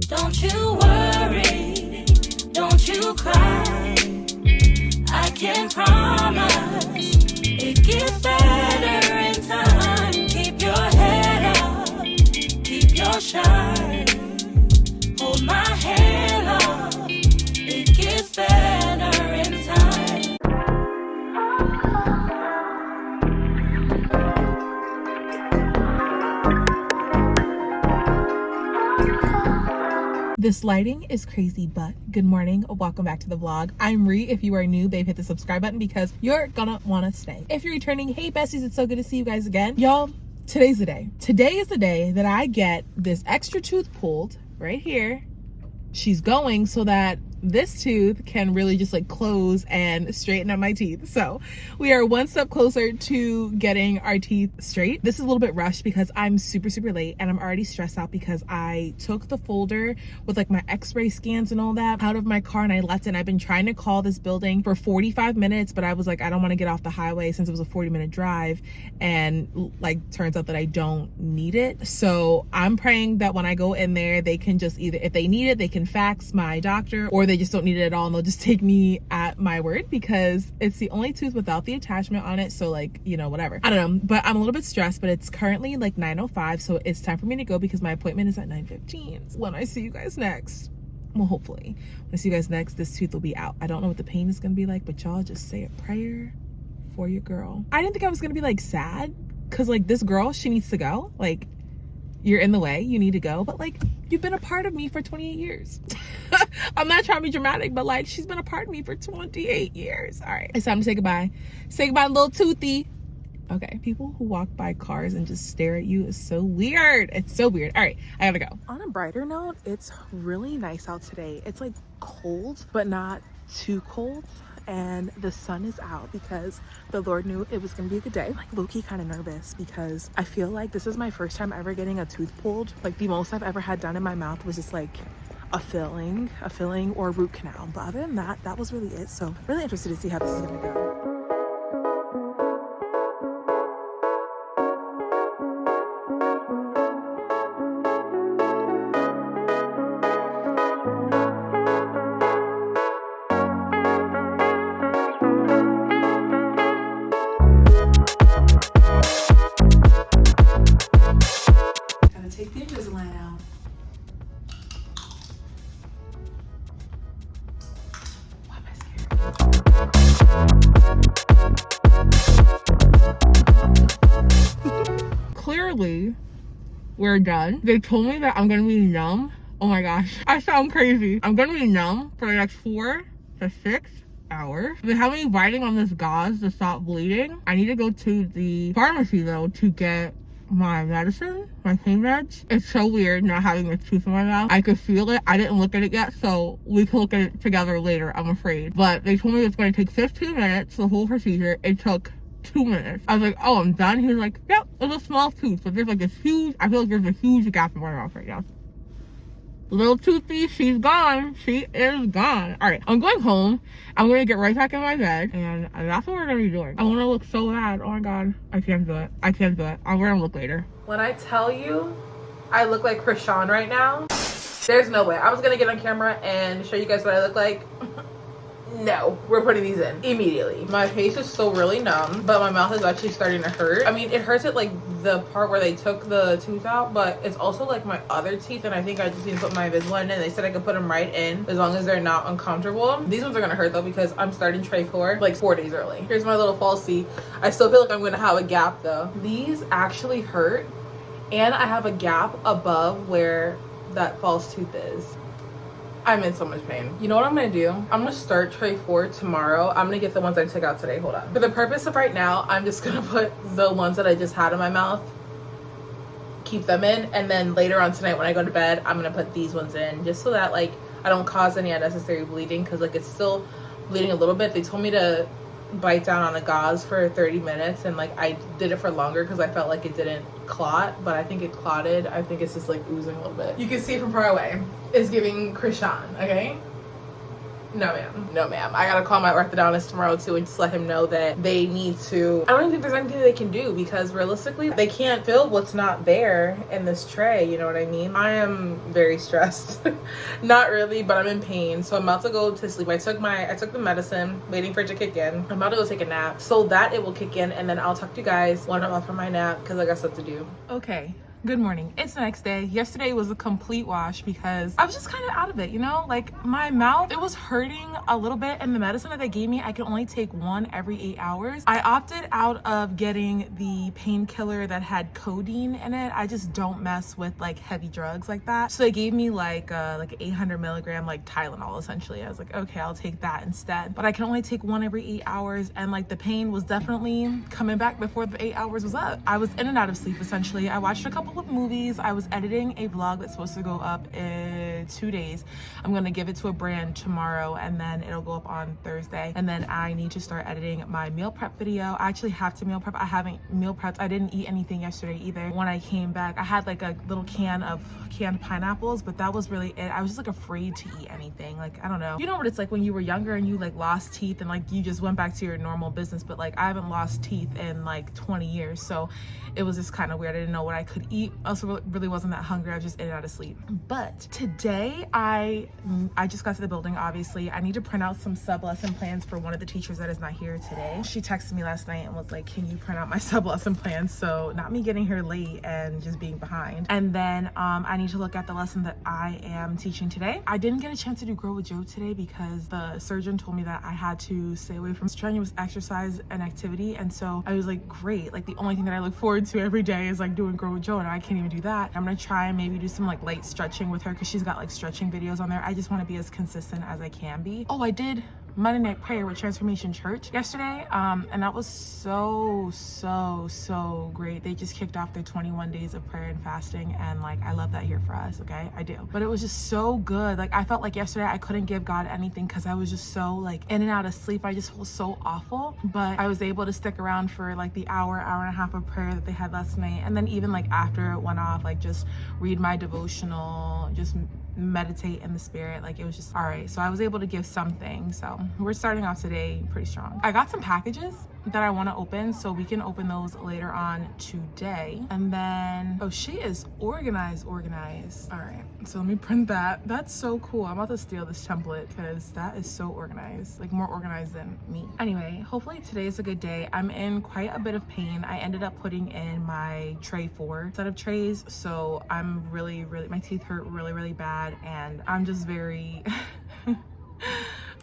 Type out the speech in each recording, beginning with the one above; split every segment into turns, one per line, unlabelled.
Don't you worry, don't you cry. I can promise it gets better in time. Keep your head up, keep your shine. Hold my hand up, it gets better in time.
This lighting is crazy, but good morning. Welcome back to the vlog. I'm Ree. If you are new, babe, hit the subscribe button because you're gonna want to stay. If you're returning, hey besties, it's so good to see you guys again. Y'all, today's the day. Today is the day that I get this extra tooth pulled right here. She's going so that this tooth can really just like close and straighten up my teeth. So we are one step closer to getting our teeth straight. This is a little bit rushed because I'm super late and I'm already stressed out because I took the folder with like my x-ray scans and all that out of my car and I left it. And I've been trying to call this building for 45 minutes, but I was like, I don't want to get off the highway since it was a 40-minute drive, and like turns out that I don't need it. So I'm praying that when I go in there, they can just either, if they need it, they can fax my doctor, or they just don't need it at all and they'll just take me at my word because it's the only tooth without the attachment on it. So like, you know, whatever. I don't know, but I'm a little bit stressed, but it's currently like 9:05, so it's time for me to go because my appointment is at 9:15. When I see you guys next, well, hopefully when I see you guys next, this tooth will be out. I don't know what the pain is gonna be like, but y'all just say a prayer for your girl. I didn't think I was gonna be like sad because like this girl, she needs to go. Like, you're in the way, you need to go, but like you've been a part of me for 28 years. I'm not trying to be dramatic, but like she's been a part of me for 28 years. All right, it's time to say goodbye. Say goodbye, little toothy. Okay, people who walk by cars and just stare at you is so weird. It's so weird. All right, I gotta go. On a brighter note, it's really nice out today. It's like cold, but not too cold. And the sun is out because the Lord knew it was gonna be a good day. I'm like low-key kind of nervous because I feel like this is my first time ever getting a tooth pulled. Like the most I've ever had done in my mouth was just like a filling or a root canal. But other than that, that was really it. So really interested to see how this is gonna go. Take the Invisalign out. Why am I scared? Clearly, we're done. They told me that I'm gonna be numb. Oh my gosh, I sound crazy. I'm gonna be numb for the next 4 to 6 hours. They have me biting on this gauze to stop bleeding. I need to go to the pharmacy though to get my medicine, my pain meds. It's so weird not having this tooth in my mouth. I could feel it. I didn't look at it yet, so we can look at it together later, I'm afraid. But they told me it's going to take 15 minutes, the whole procedure. It took 2 minutes. I was like, oh, I'm done. He was like, yep, it's a small tooth, but there's like this huge, I feel like there's a huge gap in my mouth right now. Little toothy, she's gone. She is gone. All right, I'm going home. I'm going to get right back in my bed, and that's what we're going to be doing. I want to look so bad. Oh my God, I can't do it. I can't do it. We're going to look later. When I tell you I look like Krishan right now, there's no way. I was going to get on camera and show you guys what I look like. No, we're putting these in immediately. My face is still really numb, but my mouth is actually starting to hurt. I mean, it hurts at like the part where they took the tooth out, but it's also like my other teeth, and I think I just need to put my Invisalign in. They said I could put them right in as long as they're not uncomfortable. These ones are gonna hurt though because I'm starting tray 4 like 4 days early. Here's my little false teeth. I still feel like I'm gonna have a gap though. These actually hurt, and I have a gap above where that false tooth is. I'm in so much pain. You know what I'm gonna do? I'm gonna start tray 4 tomorrow. I'm gonna get the ones I took out today. Hold on. For the purpose of right now, I'm just gonna put the ones that I just had in my mouth, keep them in, and then later on tonight when I go to bed, I'm gonna put these ones in just so that like I don't cause any unnecessary bleeding, because like it's still bleeding a little bit. They told me to bite down on a gauze for 30 minutes, and like I did it for longer because I felt like it didn't clot, but I think it clotted. I think it's just like oozing a little bit. You can see from far away. It's giving Krishan, okay? No ma'am. No ma'am. I gotta call my orthodontist tomorrow too and just let him know that they need to, I don't even think there's anything they can do, because realistically they can't fill what's not there in this tray, you know what I mean? I am very stressed. Not really, but I'm in pain, so I'm about to go to sleep. I took the medicine, waiting for it to kick in. I'm about to go take a nap so that it will kick in, and then I'll talk to you guys when I'm up from my nap because I got stuff to do. Okay. Good morning. It's the next day. Yesterday was a complete wash because I was just kind of out of it, you know? Like my mouth, it was hurting a little bit, and the medicine that they gave me, I could only take one every 8 hours. I opted out of getting the painkiller that had codeine in it. I just don't mess with like heavy drugs like that. So they gave me like 800 milligram like Tylenol essentially. I was like, okay, I'll take that instead. But I can only take one every 8 hours, and like the pain was definitely coming back before the 8 hours was up. I was in and out of sleep essentially. I watched a couple of movies. I was editing a vlog that's supposed to go up in 2 days. I'm gonna give it to a brand tomorrow, and then it'll go up on Thursday. And then I need to start editing my meal prep video. I actually have to meal prep. I haven't meal prepped. I didn't eat anything yesterday either. When I came back, I had like a little can of canned pineapples, but that was really it. I was just like afraid to eat anything. Like, I don't know. You know what it's like when you were younger and you like lost teeth and like you just went back to your normal business, but like I haven't lost teeth in like 20 years. So it was just kind of weird. I didn't know what I could eat. Also really wasn't that hungry. I was just in and out of sleep. But today I just got to the building, obviously. I need to print out some sub lesson plans for one of the teachers that is not here today. She texted me last night and was like, can you print out my sub lesson plans? So not me getting here late and just being behind. And then I need to look at the lesson that I am teaching today. I didn't get a chance to do Grow with Joe today because the surgeon told me that I had to stay away from strenuous exercise and activity. And so I was like, great. Like the only thing that I look forward to every day is like doing Grow with Joe, and I can't even do that. I'm gonna try and maybe do some like light stretching with her because she's got like stretching videos on there. I just want to be as consistent as I can be. Oh, I did Monday night prayer with Transformation Church yesterday, and that was so great. They just kicked off their 21 days of prayer and fasting, and like I love that here for us. Okay, I do. But it was just so good. Like I felt like yesterday I couldn't give God anything because I was just so like in and out of sleep. I just felt so awful, but I was able to stick around for like the hour and a half of prayer that they had last night, and then even like after it went off, like just read my devotional, just meditate in the spirit. Like it was just all right. So I was able to give something. So we're starting off today pretty strong. I got some packages that I want to open, so we can open those later on today. And then, oh, she is organized. All right, so let me print that. That's so cool. I'm about to steal this template because that is so organized, like more organized than me. Anyway, hopefully today is a good day. I'm in quite a bit of pain. I ended up putting in my tray 4 set of trays, so I'm really my teeth hurt really bad, and I'm just very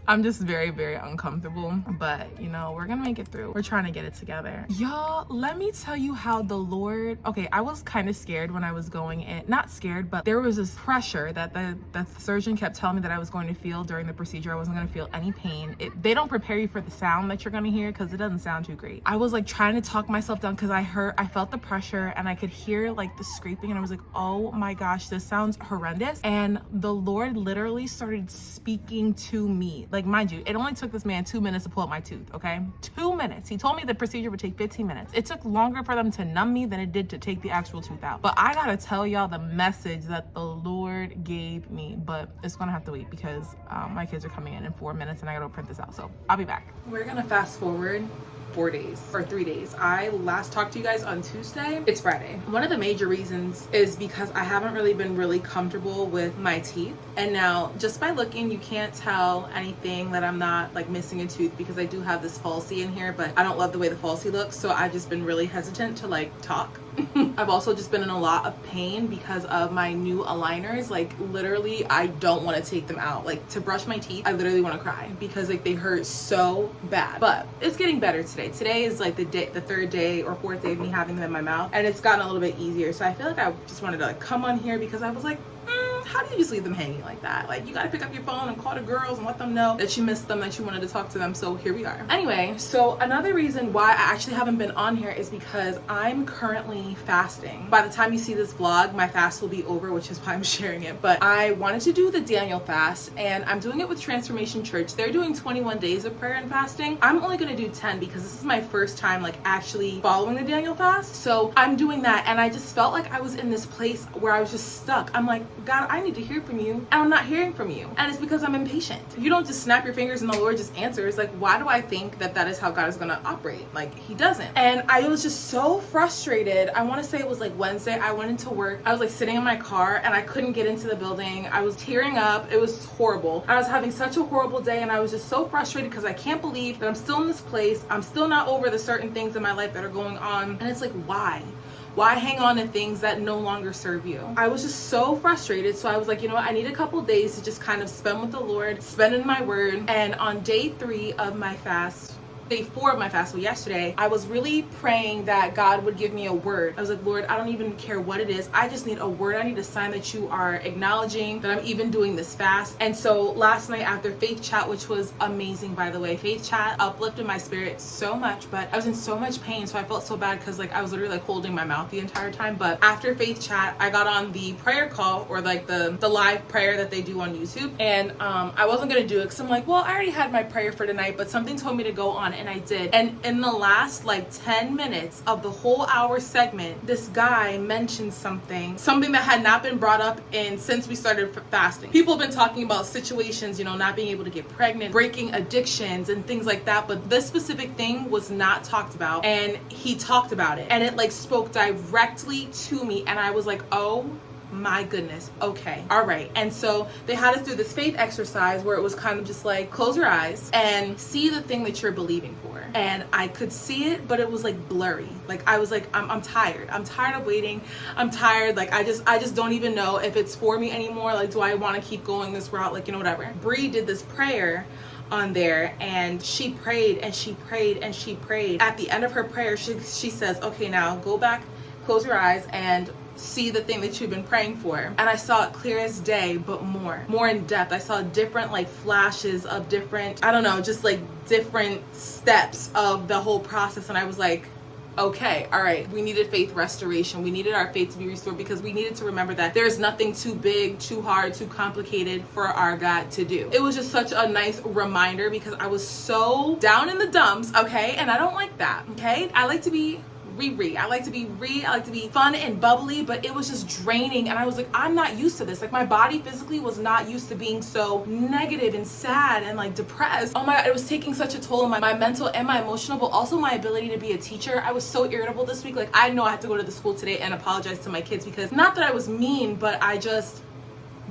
I'm just very uncomfortable, but you know, we're gonna make it through. We're trying to get it together. Y'all, let me tell you how the Lord, okay, I was kind of scared when I was going in, not scared, but there was this pressure that the surgeon kept telling me that I was going to feel during the procedure. I wasn't gonna feel any pain. They don't prepare you for the sound that you're gonna hear because it doesn't sound too great. I was like trying to talk myself down because I felt the pressure and I could hear like the scraping, and I was like, oh my gosh, this sounds horrendous. And the Lord literally started speaking to me. Like, mind you, it only took this man 2 minutes to pull up my tooth, okay? 2 minutes. He told me the procedure would take 15 minutes. It took longer for them to numb me than it did to take the actual tooth out. But I gotta tell y'all the message that the Lord gave me, but it's gonna have to wait because my kids are coming in 4 minutes and I gotta print this out, so I'll be back. We're gonna fast forward 4 days or 3 days. I last talked to you guys on Tuesday. It's Friday. One of the major reasons is because I haven't really been really comfortable with my teeth. And now just by looking, you can't tell anything that I'm not like missing a tooth because I do have this falsie in here, but I don't love the way the falsie looks. So I've just been really hesitant to like talk. I've also just been in a lot of pain because of my new aligners. Like literally, I don't want to take them out. Like to brush my teeth, I literally want to cry because like they hurt so bad. But it's getting better today. Today is like the 3rd day or 4th day of me having them in my mouth, and it's gotten a little bit easier. So I feel like I just wanted to like come on here because I was like, how do you just leave them hanging like that? Like you gotta pick up your phone and call the girls and let them know that you missed them, that you wanted to talk to them. So here we are. Anyway, so another reason why I actually haven't been on here is because I'm currently fasting. By the time you see this vlog, my fast will be over, which is why I'm sharing it. But I wanted to do the Daniel fast, and I'm doing it with Transformation Church. They're doing 21 days of prayer and fasting. I'm only gonna do 10 because this is my first time like actually following the Daniel fast. So I'm doing that, and I just felt like I was in this place where I was just stuck. I'm like, God, I need to hear from you, and I'm not hearing from you. And it's because I'm impatient. You don't just snap your fingers and the Lord just answers. Like, why do I think that that is how God is going to operate? Like, he doesn't. And I was just so frustrated. I want to say it was like Wednesday. I went into work. I was like sitting in my car and I couldn't get into the building. I was tearing up. It was horrible. I was having such a horrible day, and I was just so frustrated because I can't believe that I'm still in this place. I'm still not over the certain things in my life that are going on. And it's like, why? Why hang on to things that no longer serve you? I was just so frustrated. So I was like, you know what? I need a couple days to just kind of spend with the Lord, spend in my word. And on day 3 of my fast, day 4 of my fast, so yesterday, I was really praying that God would give me a word. I was like, Lord, I don't even care what it is. I just need a word. I need a sign that you are acknowledging that I'm even doing this fast. And so last night after Faith Chat, which was amazing, by the way, Faith Chat uplifted my spirit so much, but I was in so much pain. So I felt so bad because like I was literally like holding my mouth the entire time. But after Faith Chat, I got on the prayer call, or like the live prayer that they do on YouTube. And I wasn't going to do it because I'm like, well, I already had my prayer for tonight, but something told me to go on, and I did. And in the last like 10 minutes of the whole hour segment, this guy mentioned something that had not been brought up since we started fasting. People have been talking about situations, you know, not being able to get pregnant, breaking addictions and things like that, but this specific thing was not talked about, and he talked about it, and it like spoke directly to me, and I was like, oh my goodness, okay, all right. And so they had us do this faith exercise where it was kind of just like, close your eyes and see the thing that you're believing for. And I could see it, but it was like blurry. Like I was like, I'm tired. I'm tired of waiting. I'm tired. Like I just don't even know if it's for me anymore. Like, do I want to keep going this route? Like, you know, whatever. Bree did this prayer on there, and she prayed and she prayed and she prayed. At the end of her prayer, she says, okay, now go back, close your eyes, and see the thing that you've been praying for. And I saw it clear as day, but more in depth. I saw different like flashes of different, I don't know, just like different steps of the whole process. And I was like, okay, all right, we needed faith restoration. We needed our faith to be restored, because we needed to remember that there's nothing too big, too hard, too complicated for our God to do. It was just such a nice reminder, because I was so down in the dumps, okay? And I don't like that, okay? I like to be I like to be fun and bubbly, but it was just draining. And I was like, I'm not used to this. Like my body physically was not used to being so negative and sad and like depressed. Oh my God, it was taking such a toll on my mental and my emotional, but also my ability to be a teacher. I was so irritable this week. Like I know I had to go to the school today and apologize to my kids, because not that I was mean, but I just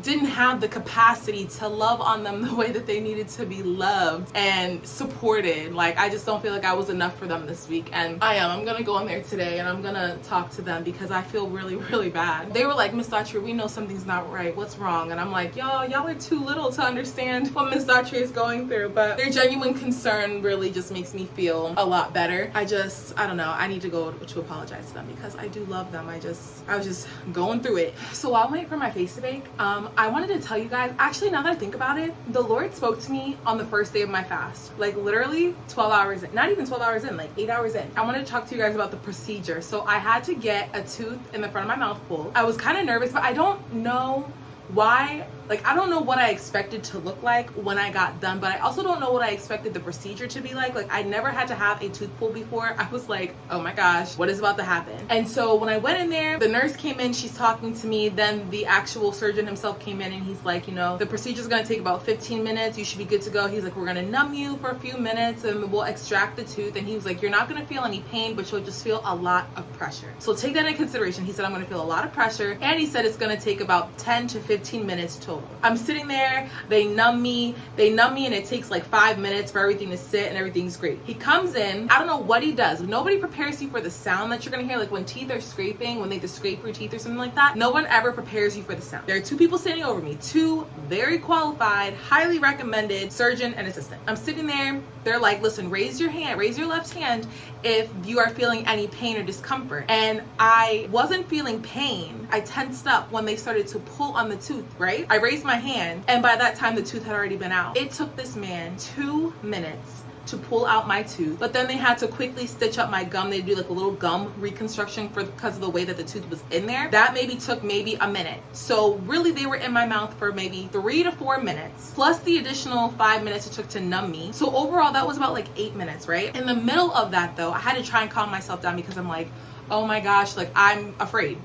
didn't have the capacity to love on them the way that they needed to be loved and supported. Like I just don't feel like I was enough for them this week, and I'm gonna go in there today and I'm gonna talk to them, because I feel really, really bad. They were like, Miss Daughtry, we know something's not right. What's wrong? And I'm like, y'all are too little to understand what Miss Daughtry is going through, but their genuine concern really just makes me feel a lot better. I don't know, I need to go to apologize to them, because I do love them. I was just going through it. So while I'm waiting for my face to bake, I wanted to tell you guys, actually, now that I think about it, the Lord spoke to me on the first day of my fast, like literally 12 hours in, not even 12 hours in, like 8 hours in. I wanted to talk to you guys about the procedure. So I had to get a tooth in the front of my mouth pulled. I was kind of nervous, but I don't know why. Like, I don't know what I expected to look like when I got done, but I also don't know what I expected the procedure to be like. Like, I never had to have a tooth pulled before. I was like, oh my gosh, what is about to happen? And so when I went in there, the nurse came in, she's talking to me. Then the actual surgeon himself came in, and he's like, you know, the procedure's gonna take about 15 minutes. You should be good to go. He's like, we're gonna numb you for a few minutes and we'll extract the tooth. And he was like, you're not gonna feel any pain, but you'll just feel a lot of pressure. So take that in consideration. He said, I'm gonna feel a lot of pressure. And he said it's gonna take about 10 to 15 minutes total. I'm sitting there, they numb me, and it takes like 5 minutes for everything to sit, and everything's great. He comes in, I don't know what he does. Nobody prepares you for the sound that you're gonna hear, like when teeth are scraping, when they just scrape your teeth or something like that. No one ever prepares you for the sound. There are 2 people standing over me, 2 very qualified, highly recommended surgeon and assistant. I'm sitting there, they're like, listen, raise your hand, raise your left hand if you are feeling any pain or discomfort. And I wasn't feeling pain. I tensed up when they started to pull on the tooth, right? I raised my hand, and by that time the tooth had already been out. It took this man 2 minutes to pull out my tooth, but then they had to quickly stitch up my gum. They do like a little gum reconstruction because of the way that the tooth was in there. That took maybe a minute. So really they were in my mouth for maybe 3 to 4 minutes, plus the additional 5 minutes it took to numb me. So overall that was about like 8 minutes, right? In the middle of that though, I had to try and calm myself down, because I'm like, oh my gosh, like I'm afraid.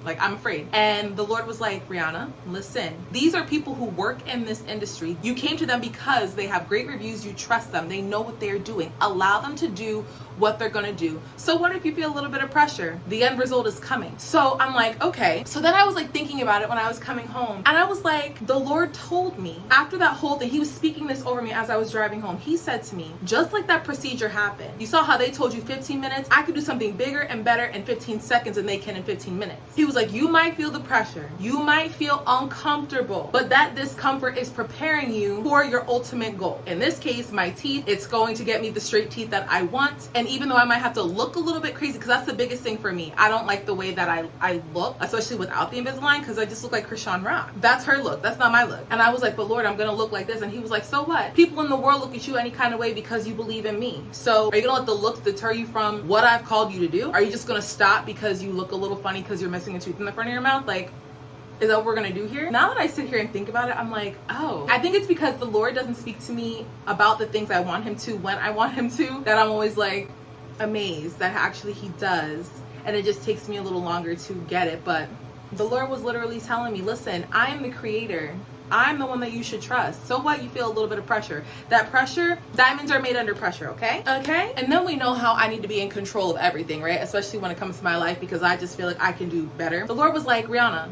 And the Lord was like, Rihanna, listen, these are people who work in this industry. You came to them because they have great reviews. You trust them. They know what they're doing. Allow them to do what they're gonna do. So what if you feel a little bit of pressure? The end result is coming. So I'm like, okay. So then I was like thinking about it when I was coming home, and I was like, the Lord told me after that whole thing, he was speaking this over me as I was driving home. He said to me, just like that procedure happened, you saw how they told you 15 minutes? I could do something bigger and better in 15 seconds than they can in 15 minutes. He was like, you might feel the pressure. You might feel uncomfortable, but that discomfort is preparing you for your ultimate goal. In this case, my teeth, it's going to get me the straight teeth that I want. And even though I might have to look a little bit crazy, because that's the biggest thing for me. I don't like the way that I look, especially without the Invisalign, because I just look like Krishan Rock. That's her look. That's not my look. And I was like, but Lord, I'm going to look like this. And he was like, so what? People in the world look at you any kind of way because you believe in me. So are you going to let the looks deter you from what I've called you to do? Are you just going to stop because you look a little funny because you're missing a tooth in the front of your mouth? Like, is that what we're gonna do here? Now that I sit here and think about it, I'm like, oh, I think it's because the Lord doesn't speak to me about the things I want him to when I want him to, that I'm always like amazed that actually he does. And it just takes me a little longer to get it. But the Lord was literally telling me, listen, I am the creator. I'm the one that you should trust. So what? You feel a little bit of pressure. That pressure, diamonds are made under pressure, okay? Okay? And then we know how I need to be in control of everything, right? Especially when it comes to my life, because I just feel like I can do better. The Lord was like, Rihanna,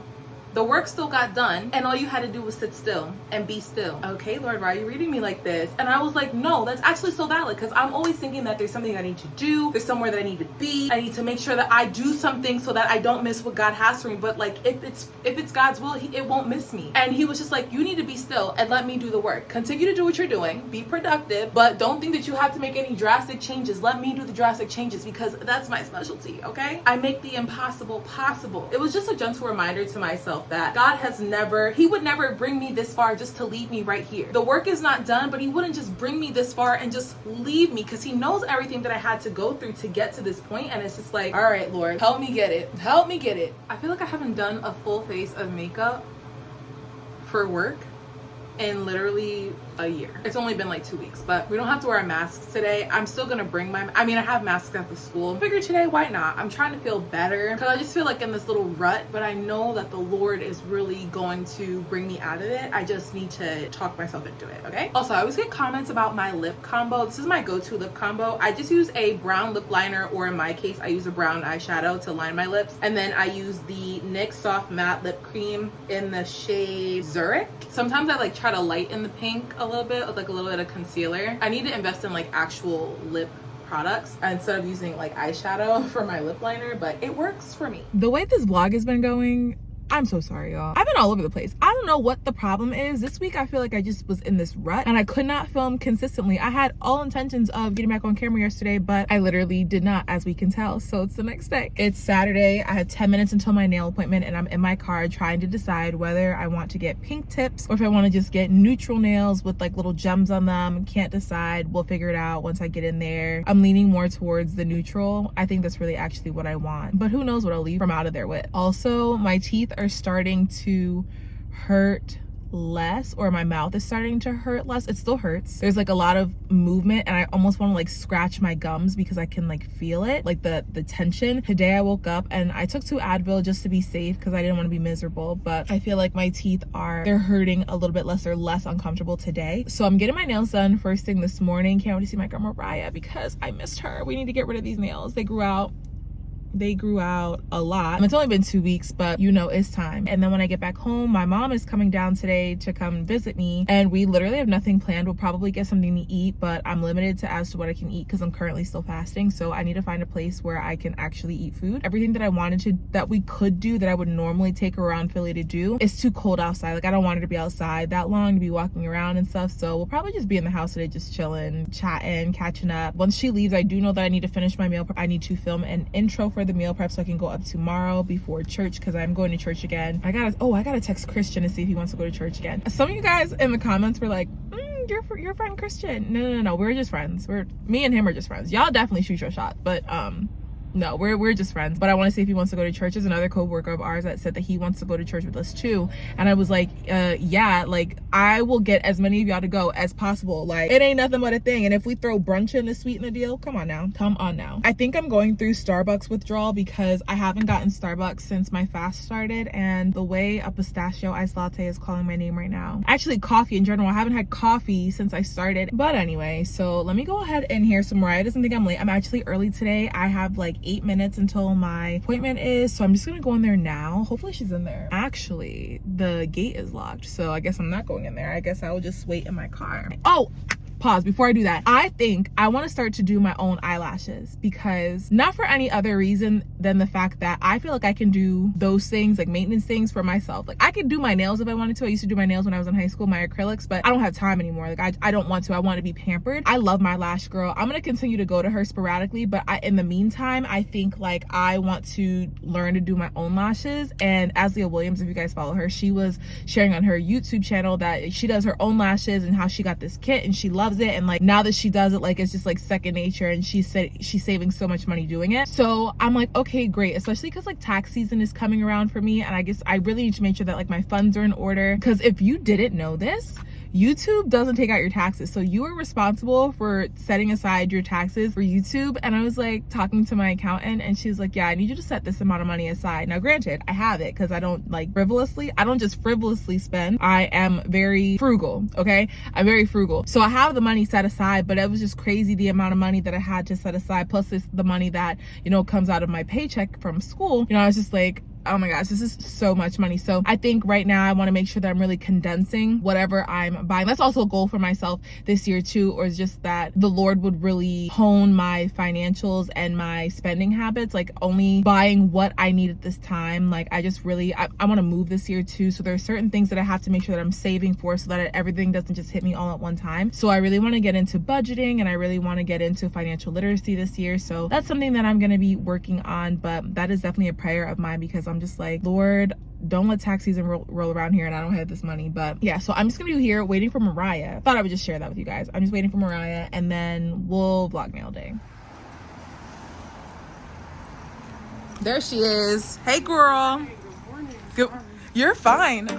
the work still got done, and all you had to do was sit still and be still. Okay, Lord, why are you reading me like this? And I was like, no, that's actually so valid, because I'm always thinking that there's something I need to do. There's somewhere that I need to be. I need to make sure that I do something so that I don't miss what God has for me. But like, if it's God's will, it won't miss me. And he was just like, you need to be still and let me do the work. Continue to do what you're doing. Be productive, but don't think that you have to make any drastic changes. Let me do the drastic changes, because that's my specialty, okay? I make the impossible possible. It was just a gentle reminder to myself that God he would never bring me this far just to leave me right here. The work is not done, but he wouldn't just bring me this far and just leave me, because he knows everything that I had to go through to get to this point. And it's just like, all right, Lord, help me get it. Help me get it. I feel like I haven't done a full face of makeup for work in literally a year. It's only been like 2 weeks, but we don't have to wear masks today. I'm still gonna bring I have masks at the school. I figured today, why not? I'm trying to feel better, because I just feel like in this little rut, but I know that the Lord is really going to bring me out of it. I just need to talk myself into it, okay? Also, I always get comments about my lip combo. This is my go-to lip combo. I just use a brown lip liner, or in my case, I use a brown eyeshadow to line my lips. And then I use the NYX Soft Matte Lip Cream in the shade Zurich. Sometimes I like try to lighten the pink a little bit with like a little bit of concealer. I need to invest in like actual lip products instead of using like eyeshadow for my lip liner, but it works for me. The way this vlog has been going, I'm so sorry, y'all. I've been all over the place. I don't know what the problem is. This week, I feel like I just was in this rut and I could not film consistently. I had all intentions of getting back on camera yesterday, but I literally did not, as we can tell. So it's the next day. It's Saturday. I had 10 minutes until my nail appointment, and I'm in my car trying to decide whether I want to get pink tips or if I want to just get neutral nails with like little gems on them. Can't decide. We'll figure it out once I get in there. I'm leaning more towards the neutral. I think that's really actually what I want, but who knows what I'll leave from out of there with. Also, my teeth are starting to hurt less, or my mouth is starting to hurt less. It still hurts. There's like a lot of movement, and I almost want to like scratch my gums because I can like feel it, like the tension. Today I woke up and I took 2 Advil just to be safe because I didn't want to be miserable, but I feel like my teeth they're hurting a little bit less. They're less uncomfortable today. So I'm getting my nails done first thing this morning. Can't wait to see my girl Mariah because I missed her. We need to get rid of these nails. They grew out a lot. It's only been 2 weeks, but you know, it's time. And then when I get back home, my mom is coming down today to come visit me, and we literally have nothing planned. We'll probably get something to eat, but I'm limited as to what I can eat because I'm currently still fasting. So I need to find a place where I can actually eat food. Everything that we could do that I would normally take her around Philly to do, it's too cold outside. Like, I don't want her to be outside that long, to be walking around and stuff. So we'll probably just be in the house today, just chilling, chatting, catching up. Once she leaves, I do know that I need to finish my meal prep. I need to film an intro for the meal prep so I can go up tomorrow before church, because I'm going to church again. I gotta text Christian to see if he wants to go to church again. Some of you guys in the comments were like, your friend Christian. No, we're just friends. Me and him are just friends. Y'all definitely shoot your shot, but No, we're just friends. But I want to see if he wants to go to church. There's another coworker of ours that said that he wants to go to church with us too. And I was like, yeah, like I will get as many of y'all to go as possible. Like it ain't nothing but a thing. And if we throw brunch in to sweeten the deal, come on now. Come on now. I think I'm going through Starbucks withdrawal because I haven't gotten Starbucks since my fast started. And the way a pistachio iced latte is calling my name right now. Actually, coffee in general. I haven't had coffee since I started. But anyway, so let me go ahead in here. So Mariah doesn't think I'm late. I'm actually early today. I have like 8 minutes until my appointment is, so I'm just gonna go in there now. Hopefully she's in there. Actually, the gate is locked, so I guess I'm not going in there. I guess I will just wait in my car. Oh, pause before I do that. I think I want to start to do my own eyelashes, because not for any other reason than the fact that I feel like I can do those things, like maintenance things for myself. Like I could do my nails if I wanted to. I used to do my nails when I was in high school, my acrylics, but I don't have time anymore. Like I don't want to. I want to be pampered. I love my lash girl. I'm gonna continue to go to her sporadically, but in the meantime, I think like I want to learn to do my own lashes. And Aslia Williams, if you guys follow her, she was sharing on her YouTube channel that she does her own lashes and how she got this kit and she loves it, and like now that she does it, like it's just like second nature, and she said she's saving so much money doing it. So I'm like, okay, great, especially because like tax season is coming around for me, and I guess I really need to make sure that like my funds are in order, because if you didn't know this, YouTube doesn't take out your taxes, so you are responsible for setting aside your taxes for YouTube. And I was like talking to my accountant, and she's like, yeah, I need you to set this amount of money aside. Now granted, I have it because I don't just frivolously spend. I am very frugal. Okay, I'm very frugal, so I have the money set aside, but it was just crazy the amount of money that I had to set aside, plus the money that, you know, comes out of my paycheck from school. You know, I was just like, oh my gosh, this is so much money. So I think right now I want to make sure that I'm really condensing whatever I'm buying. That's also a goal for myself this year too, or just that the Lord would really hone my financials and my spending habits, like only buying what I need at this time. Like I just really, I want to move this year too. So there are certain things that I have to make sure that I'm saving for, so that everything doesn't just hit me all at one time. So I really want to get into budgeting, and I really want to get into financial literacy this year. So that's something that I'm going to be working on, but that is definitely a prayer of mine, because I'm just like, Lord, don't let tax season roll around here and I don't have this money. But yeah, so I'm just gonna be here waiting for Mariah. Thought I would just share that with you guys. I'm just waiting for Mariah, and then we'll vlog nail day. There she is. Hey girl.
Hey, good morning.
Good. You're fine.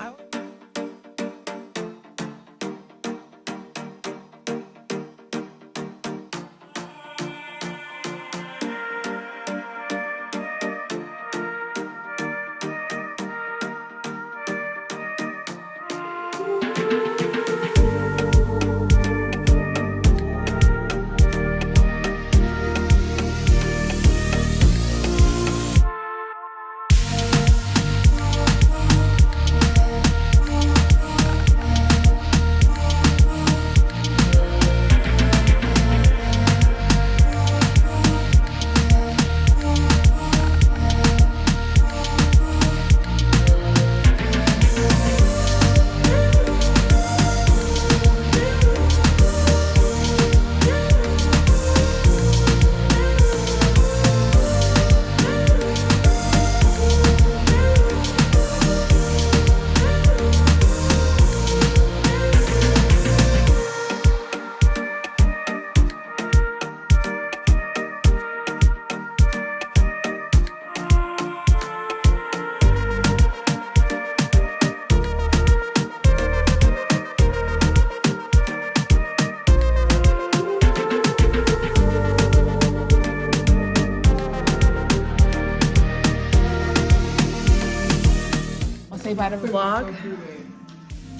Say bye to the vlog.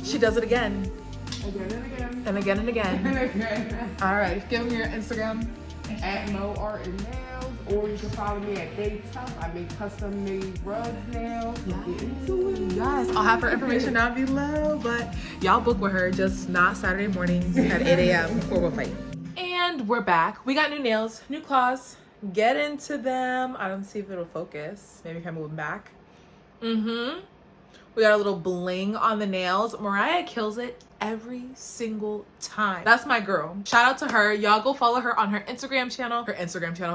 She does it again.
Again
And again and again.
and again.
All right, give me your Instagram.
At Mo Art and Nails, or you can follow me at Day Tough. I make custom made rugs nails. So get into it.
Yes, I'll have her information down below, but y'all book with her, just not Saturday mornings at 8 a.m. before we'll fight. And we're back. We got new nails, new claws. Get into them. I don't see if it'll focus. Maybe if I move them back. We got a little bling on the nails. Mariah kills it every single time. That's my girl. Shout out to her. Y'all go follow her on her Instagram channel.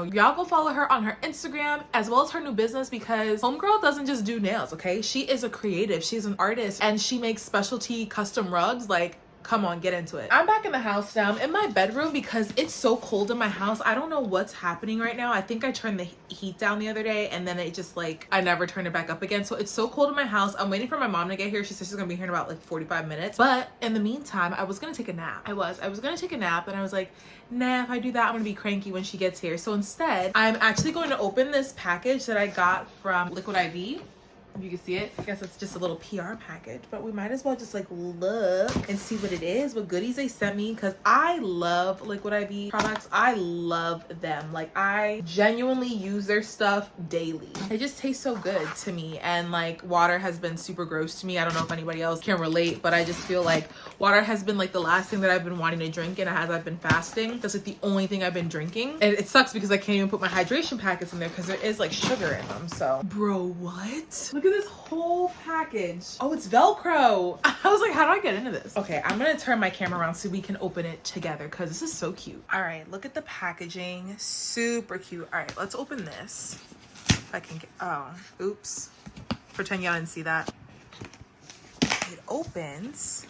Y'all go follow her on her Instagram as well as her new business, because homegirl doesn't just do nails, okay? She is a creative. She's an artist, and she makes specialty custom rugs. Like, Come on, get into it. I'm back in the house now. I'm in my bedroom because it's so cold in my house. I don't know what's happening right now. I think I turned the heat down the other day and then it just like, I never turned it back up again. So it's so cold in my house. I'm waiting for my mom to get here. She says she's gonna be here in about like 45 minutes. But in the meantime, I was gonna take a nap. I was gonna take a nap and I was like, nah, if I do that, I'm gonna be cranky when she gets here. So instead, I'm actually going to open this package that I got from Liquid IV. If you can see it, I guess it's just a little PR package, but we might as well just like look and see what it is, what goodies they sent me, because I love Liquid IV products. I love them. Like, I genuinely use their stuff daily. It just tastes so good to me, and like water has been super gross to me. I don't know if anybody else can relate, but I just feel like water has been like the last thing that I've been wanting to drink, and as I've been fasting, that's like the only thing I've been drinking. And it sucks because I can't even put my hydration packets in there because there is like sugar in them. So bro, what? Look at this whole package. Oh, it's Velcro. I was like, how do I get into this? Okay, I'm gonna turn my camera around so we can open it together because this is so cute. All right, look at the packaging. Super cute. All right, let's open this. If I can get, oh, oops. Pretend y'all didn't see that. It opens.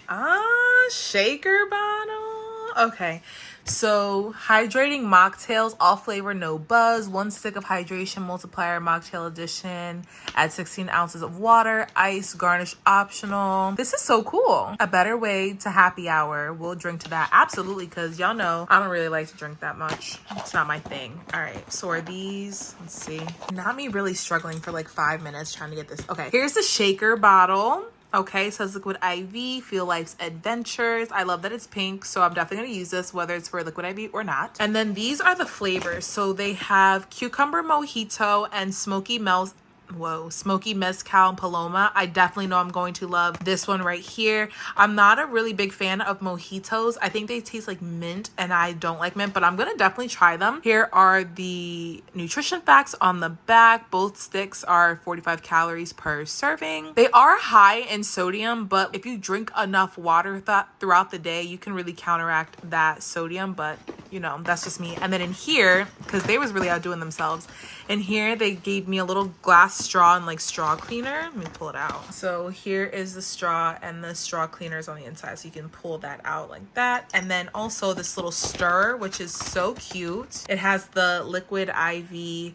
Ah, shaker bottle. Okay. So, hydrating mocktails, all flavor, no buzz, 1 stick of hydration multiplier, mocktail edition, add 16 ounces of water, ice, garnish optional. This is so cool. A better way to happy hour. We'll drink to that. Absolutely, because y'all know I don't really like to drink that much. It's not my thing. All right, so are these, let's see. Not me really struggling for like 5 minutes trying to get this. Okay, here's the shaker bottle. Okay, it says Liquid IV, Feel Life's Adventures. I love that it's pink, so I'm definitely going to use this, whether it's for Liquid IV or not. And then these are the flavors. So they have Cucumber Mojito and Smoky Mezcal and Paloma. I definitely know I'm going to love this one right here. I'm not a really big fan of mojitos. I think they taste like mint and I don't like mint, but I'm gonna definitely try them. Here are the nutrition facts on the back. Both sticks are 45 calories per serving. They are high in sodium, but if you drink enough water throughout the day, you can really counteract that sodium, but you know, that's just me. And then in here, because they was really outdoing themselves, in here they gave me a little glass straw and like straw cleaner. Let me pull it out. So here is the straw and the straw cleaner is on the inside, so you can pull that out like that. And then also this little stirrer, which is so cute. It has the Liquid IV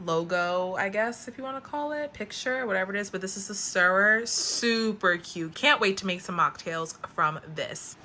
logo, I guess, if you want to call it, picture, whatever it is, but this is the stirrer. Super cute. Can't wait to make some mocktails from this.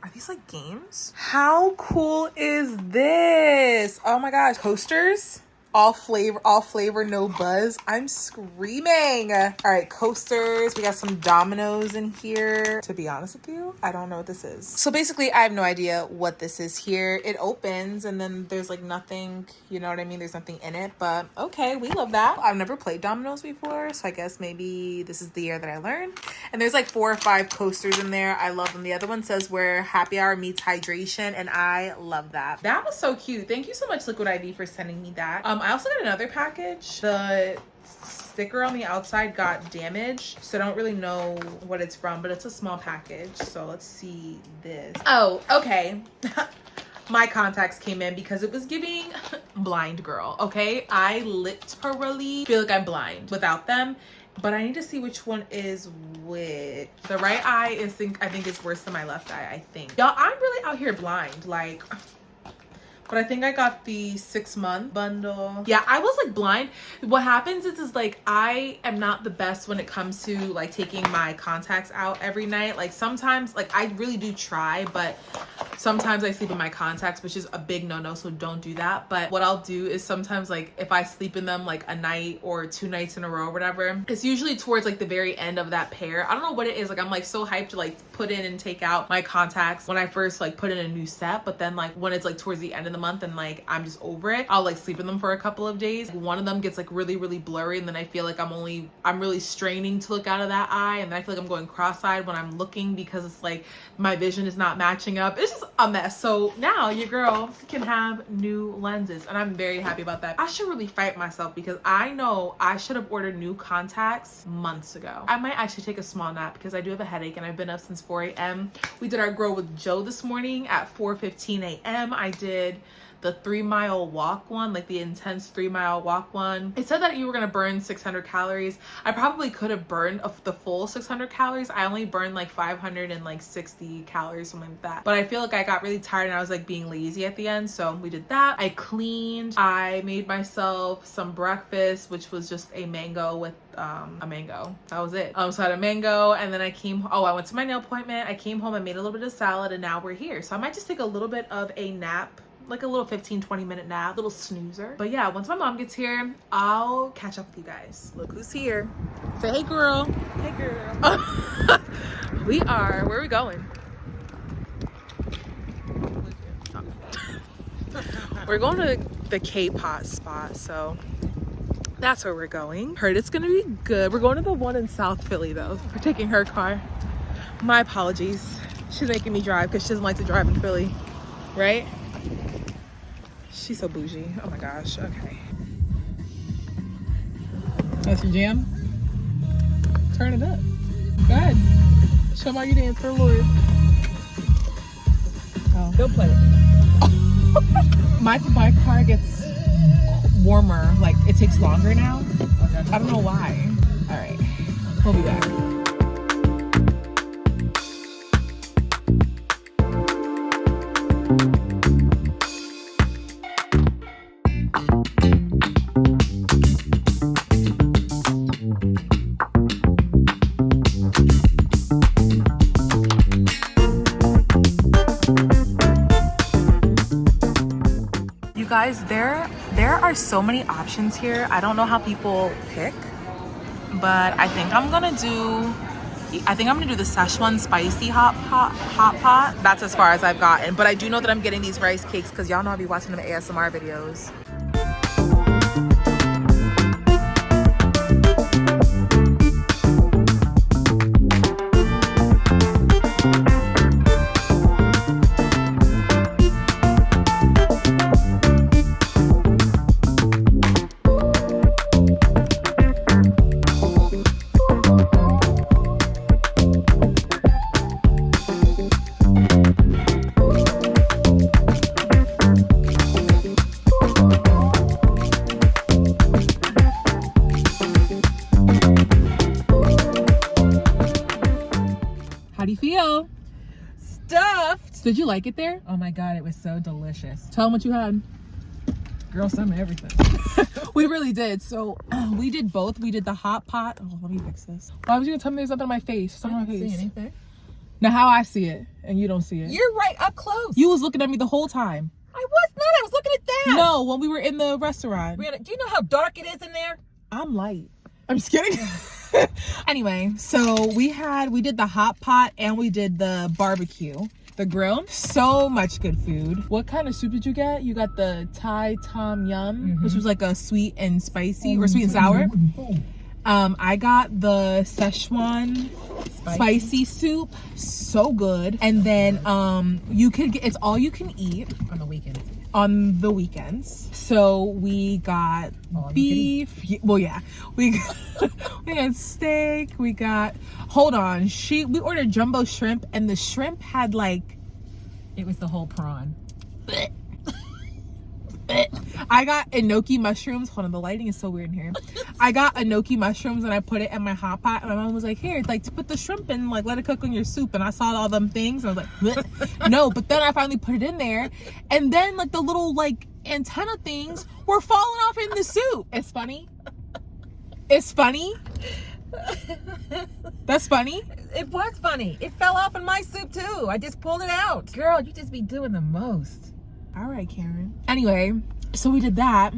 Are these like games? How cool is this? Oh my gosh. Coasters. All flavor, no buzz. I'm screaming. All right, coasters. We got some dominoes in here. To be honest with you, I don't know what this is. So basically, I have no idea what this is here. It opens and then there's like nothing, you know what I mean? There's nothing in it, but okay, we love that. I've never played dominoes before, so I guess maybe this is the year that I learned. And there's like 4 or 5 coasters in there. I love them. The other one says where happy hour meets hydration, and I love that. That was so cute. Thank you so much, Liquid IV, for sending me that. I also got another package. The sticker on the outside got damaged, so I don't really know what it's from, but it's a small package. So let's see this. Oh, okay. My contacts came in because it was giving blind girl, okay? I literally feel like I'm blind without them, but I need to see which one is which. The right eye is I think is worse than my left eye, I think. Y'all, I'm really out here blind, like... But I think I got the 6-month bundle. Yeah, I was like blind. What happens is like I am not the best when it comes to like taking my contacts out every night. Like sometimes, like I really do try, but sometimes I sleep in my contacts, which is a big no-no, so don't do that. But what I'll do is sometimes like if I sleep in them like a night or 2 nights in a row or whatever, it's usually towards like the very end of that pair. I don't know what it is. Like I'm like so hyped to like put in and take out my contacts when I first like put in a new set, but then like when it's like towards the end of the month and like I'm just over it, I'll like sleep in them for a couple of days. One of them gets like really blurry, and then I feel like I'm really straining to look out of that eye, and then I feel like I'm going cross-eyed when I'm looking because it's like my vision is not matching up. It's just a mess. So now your girl can have new lenses, and I'm very happy about that. I should really fight myself because I know I should have ordered new contacts months ago. I might actually take a small nap because I do have a headache and I've been up since 4 a.m. We did our Grow with Joe this morning at 4:15 a.m. I did the 3-mile walk one, like the intense 3-mile walk one. It said that you were gonna burn 600 calories. I probably could have burned the full 600 calories. I only burned like 560 calories, something like that. But I feel like I got really tired and I was like being lazy at the end. So we did that. I cleaned. I made myself some breakfast, which was just a mango with a mango. That was it. So I had a mango, and then I went to my nail appointment. I came home, I made a little bit of salad, and now we're here. So I might just take a little bit of a nap, like a little 15-20 minute nap, little snoozer. But yeah, once my mom gets here, I'll catch up with you guys. Look who's here. Say hey, girl.
Hey, girl.
where are we going? We're going to the K-Pot spot, so that's where we're going. Heard it's gonna be good. We're going to the one in South Philly though. We're taking her car. My apologies. She's making me drive because she doesn't like to drive in Philly, right? She's so bougie. Oh my gosh. Okay. That's your jam? Turn it up. Go ahead. Show them how you dance for the Lord. Oh.
Go play it.
My car gets warmer. Like, it takes longer now. I don't know why. All right. We'll be back. Guys, there are so many options here. I don't know how people pick, but I think I'm gonna do the Szechuan spicy hot pot. That's as far as I've gotten, but I do know that I'm getting these rice cakes because y'all know I be watching them ASMR videos. How do you feel?
Stuffed.
Did you like it there?
Oh my God, it was so delicious.
Tell them what you had.
Girl, some of everything.
We really did. So we did both. We did the hot pot. Oh, let me fix this. Why was you gonna tell me there's something on my face? Something on my face.
See anything?
Now how I see it and you don't see it.
You're right up close.
You was looking at me the whole time.
I was not. I was looking at that.
No, when we were in the restaurant.
Brianna, do you know how dark it is in there?
I'm light. I'm just kidding. Anyway, so we did the hot pot and we did the barbecue, the grill. So much good food. What kind of soup did you get? You got the Thai Tom Yum, which was like a sweet and spicy or sweet and sour. I got the Szechuan spicy soup, so good. And then you could get, it's all you can eat
On the weekends.
on the weekends. So we got beef. Well, yeah, we got steak. We got, hold on, we ordered jumbo shrimp, and the shrimp had like,
It was the whole prawn.
I got enoki mushrooms. Hold on, the lighting is so weird in here. I got enoki mushrooms and I put it in my hot pot, and my mom was like, here, like, to put the shrimp in, like, let it cook on your soup. And I saw all them things and I was like, bleh. No, but then I finally put it in there, and then like the little like antenna things were falling off in the soup. It's funny. It's funny. That's funny.
It was funny. It fell off in my soup too. I just pulled it out. Girl, you just be doing the most.
All right, Karen. Anyway, so we did that.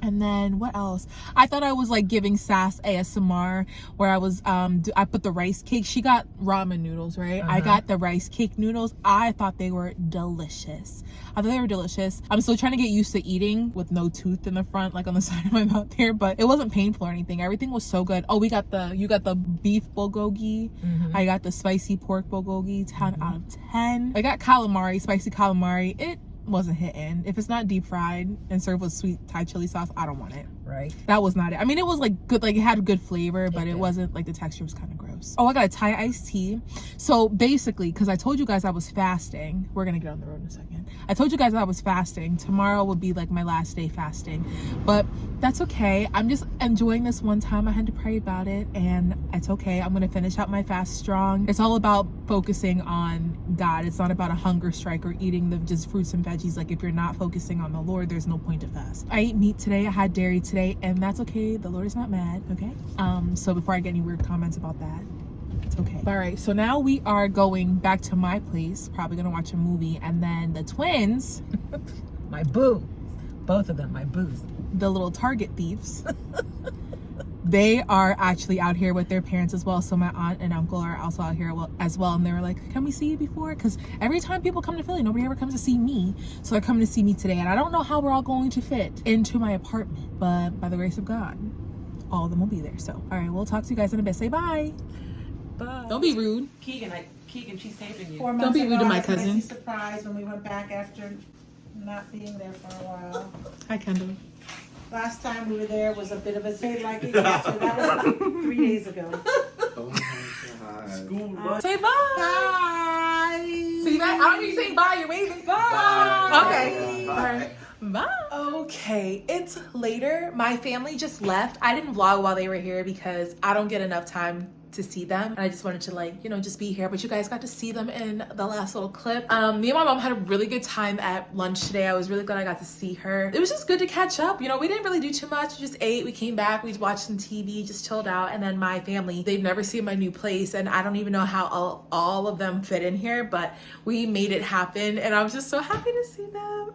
And then what else? I thought I was like giving Sass ASMR, where I was I put the rice cake. She got ramen noodles, right? I got the rice cake noodles. I thought they were delicious. I thought they were delicious. I'm still trying to get used to eating with no tooth in the front, like on the side of my mouth here, but it wasn't painful or anything. Everything was so good. Oh, you got the beef bulgogi. I got the spicy pork bulgogi. 10 out of 10. I got calamari, spicy calamari. It wasn't hitting. If it's not deep fried and served with sweet Thai chili sauce, I don't want it.
Right.
That was not it. I mean, it was like good, like it had good flavor, but it wasn't, like, the texture was kind of gross. gross. Oh, I got a Thai iced tea. So basically, because I told you guys I was fasting, we're gonna get on the road in a second. I told you guys I was fasting. Tomorrow would be like my last day fasting, but that's okay. I'm just enjoying this one time. I had to pray about it, and it's okay. I'm gonna finish out my fast strong. It's all about focusing on God. It's not about a hunger strike or eating the just fruits and veggies. Like, if you're not focusing on the Lord, there's no point to fast. I ate meat today. I had dairy today, and that's okay. The Lord is not mad. Okay. So before I get any weird comments about that, it's okay. All right, so now we are going back to my place, probably gonna watch a movie, and then the twins,
My boo. Both of them, my boos.
the little Target thieves, they are actually out here with their parents as well. So my aunt and uncle are also out here as well, and they were like, can we see you before? Because every time people come to Philly, nobody ever comes to see me, so they're coming to see me today, and I don't know how we're all going to fit into my apartment, but by the grace of God, all of them will be there. So all right, we'll talk to you guys in a bit. Say bye.
Bye.
Don't be rude.
Keegan, she's saving you.
4 months
be rude to
ago,
my
I was
cousin.
nicely surprised when we went back after not being there for a while.
Hi, Kendall.
Last time we were there was a bit of a say like it used to. That was 3 days ago.
Oh my god.
Say bye.
Bye.
See that? I don't need to say bye. You're waving. Bye. Okay. All right. Bye. Okay, it's later. My family just left. I didn't vlog while they were here because I don't get enough time to see them, and I just wanted to, like, you know, just be here. But you guys got to see them in the last little clip. Me and my mom had a really good time at lunch today. I was really glad I got to see her. It was just good to catch up. You know, we didn't really do too much. We just ate, we came back, we watched some TV, just chilled out. And then my family, they've never seen my new place, and I don't even know how all of them fit in here, but we made it happen, and I was just so happy to see them.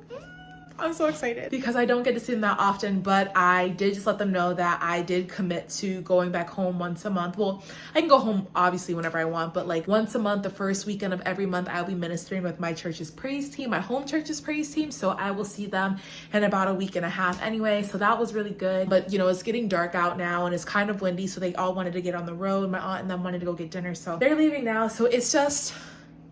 I'm so excited because I don't get to see them that often, but I did just let them know that I did commit to going back home once a month. Well, I can go home obviously whenever I want, but like once a month, the first weekend of every month, I'll be ministering with my church's praise team, my home church's praise team. So I will see them in about a week and a half anyway. So that was really good. But you know, it's getting dark out now and it's kind of windy. So they all wanted to get on the road. My aunt and them wanted to go get dinner. So they're leaving now. So it's just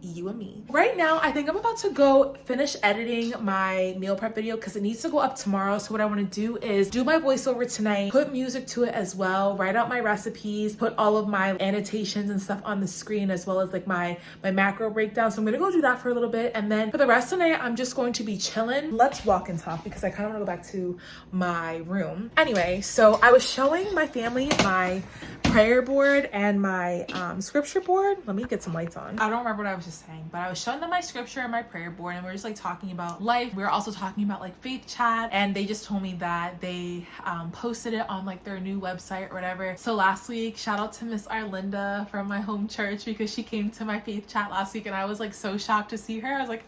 you and me. Right now, I think I'm about to go finish editing my meal prep video because it needs to go up tomorrow. So what I want to do is do my voiceover tonight, put music to it as well, write out my recipes, put all of my annotations and stuff on the screen, as well as like my macro breakdown. So I'm gonna go do that for a little bit, and then for the rest of the night, I'm just going to be chilling. Let's walk and talk because I kind of want to go back to my room. Anyway, so I was showing my family my prayer board and my scripture board. Let me get some lights on. I don't remember what I was just saying, but I was showing them my scripture and my prayer board, and we were just like talking about life. We were also talking about like faith chat, and they just told me that they posted it on like their new website or whatever. So last week, shout out to Miss Arlinda from my home church because she came to my faith chat last week, and I was like so shocked to see her. I was like,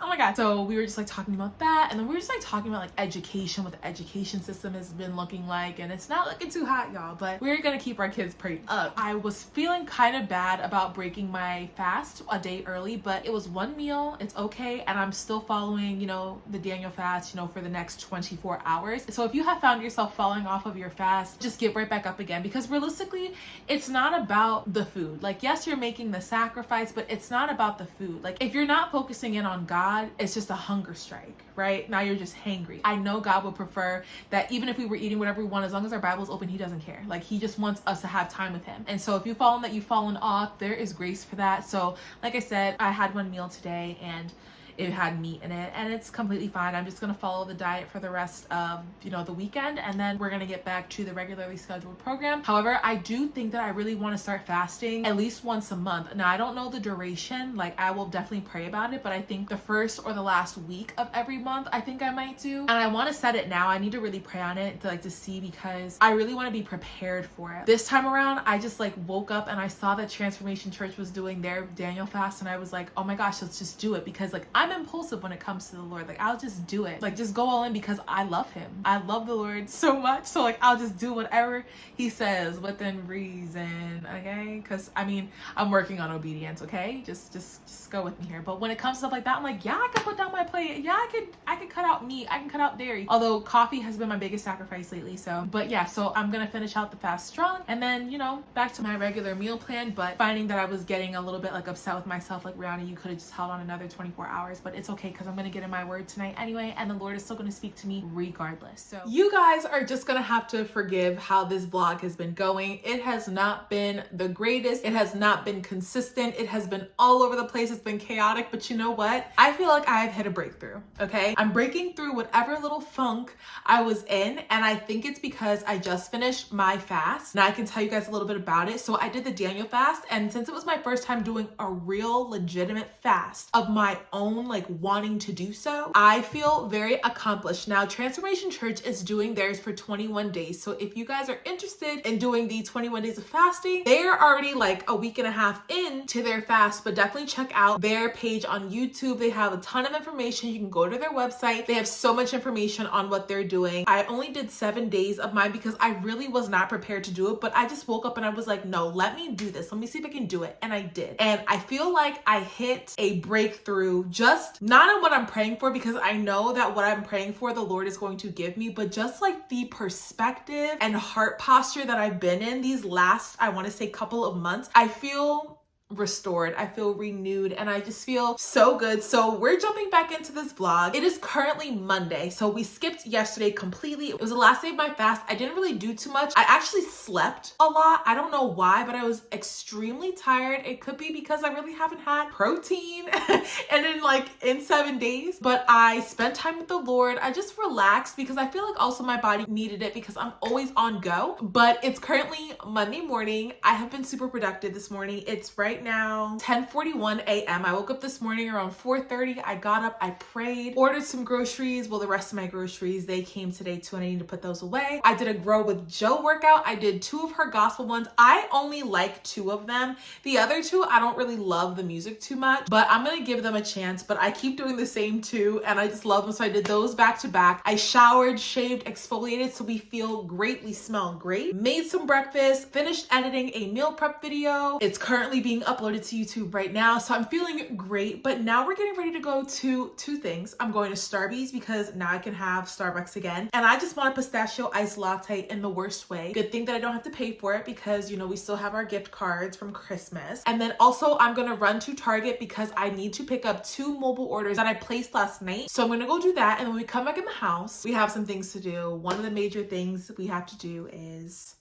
oh my god. So we were just like talking about that, and then we were just like talking about like education, what the education system has been looking like, and it's not looking too hot, y'all, but we're gonna keep our kids prayed up. I was feeling kind of bad about breaking my fast a day early, but it was one meal, it's okay, and I'm still following, you know, the Daniel fast, you know, for the next 24 hours. So if you have found yourself falling off of your fast, just get right back up again, because realistically, it's not about the food. Like, yes, you're making the sacrifice, but it's not about the food. Like, if you're not focusing in on God, it's just a hunger strike, right? Now you're just hangry. I know God would prefer that even if we were eating whatever we want, as long as our Bible's open, he doesn't care. Like, he just wants us to have time with him. And so if you've fallen off, there is grace for that. So like I said, I had one meal today and it had meat in it, and it's completely fine. I'm just gonna follow the diet for the rest of, you know, the weekend, and then we're gonna get back to the regularly scheduled program. However, I do think that I really want to start fasting at least once a month. Now, I don't know the duration, like I will definitely pray about it, but I think the first or the last week of every month, I think I might do. And I want to set it now. I need to really pray on it to see, because I really want to be prepared for it. This time around, I just like woke up and I saw that Transformation Church was doing their Daniel fast, and I was like, oh my gosh, let's just do it, because like I'm impulsive when it comes to the Lord. Like, I'll just do it, like just go all in, because I love him. I love the Lord so much, so like I'll just do whatever he says within reason, okay? Because I mean, I'm working on obedience, okay? Just go with me here. But when it comes to stuff like that, I'm like, yeah, I can put down my plate. Yeah, I could cut out meat. I can cut out dairy. Although coffee has been my biggest sacrifice lately. So, but yeah, so I'm gonna finish out the fast strong, and then, you know, back to my regular meal plan. But finding that I was getting a little bit like upset with myself, like, Rihanna, you could have just held on another 24 hours. but it's okay because I'm going to get in my word tonight anyway, and the Lord is still going to speak to me regardless. So you guys are just going to have to forgive how this vlog has been going. It has not been the greatest. It has not been consistent. It has been all over the place. It's been chaotic, but you know what? I feel like I've hit a breakthrough, okay? I'm breaking through whatever little funk I was in, and I think it's because I just finished my fast. Now I can tell you guys a little bit about it. So I did the Daniel fast, and since it was my first time doing a real legitimate fast of my own, like wanting to do so, I feel very accomplished. Now Transformation Church is doing theirs for 21 days. So if you guys are interested in doing the 21 days of fasting, they're already like a week and a half into their fast, but definitely check out their page on YouTube. They have a ton of information. You can go to their website. They have so much information on what they're doing. I only did 7 days of mine because I really was not prepared to do it, but I just woke up and I was like, no, let me do this. Let me see if I can do it. And I did. And I feel like I hit a breakthrough, just not in what I'm praying for, because I know that what I'm praying for, the Lord is going to give me, but just like the perspective and heart posture that I've been in these last, I want to say, couple of months, I feel restored. I feel renewed, and I just feel so good. So we're jumping back into this vlog. It is currently Monday. So we skipped yesterday completely. It was the last day of my fast. I didn't really do too much. I actually slept a lot. I don't know why, but I was extremely tired. It could be because I really haven't had protein and in 7 days, but I spent time with the Lord. I just relaxed because I feel like also my body needed it because I'm always on go. But it's currently Monday morning. I have been super productive this morning. It's right now 10:41 a.m. I woke up this morning around 4:30. I got up, I prayed, ordered some groceries. Well, the rest of my groceries, they came today too, and I need to put those away. I did a Grow with Joe workout. I did 2 of her gospel ones. I only like 2 of them. The other 2, I don't really love the music too much, but I'm gonna give them a chance. But I keep doing the same 2 and I just love them. So I did those back to back. I showered, shaved, exfoliated so we feel great, we smell great. Made some breakfast, finished editing a meal prep video. It's currently being uploaded to YouTube right now, so I'm feeling great. But now we're getting ready to go to 2 things. I'm going to Starbies because now I can have Starbucks again, and I just want a pistachio iced latte in the worst way. Good thing that I don't have to pay for it because, you know, we still have our gift cards from Christmas. And then also I'm gonna run to Target because I need to pick up 2 mobile orders that I placed last night. So I'm gonna go do that, and when we come back in the house, we have some things to do. One of the major things we have to do is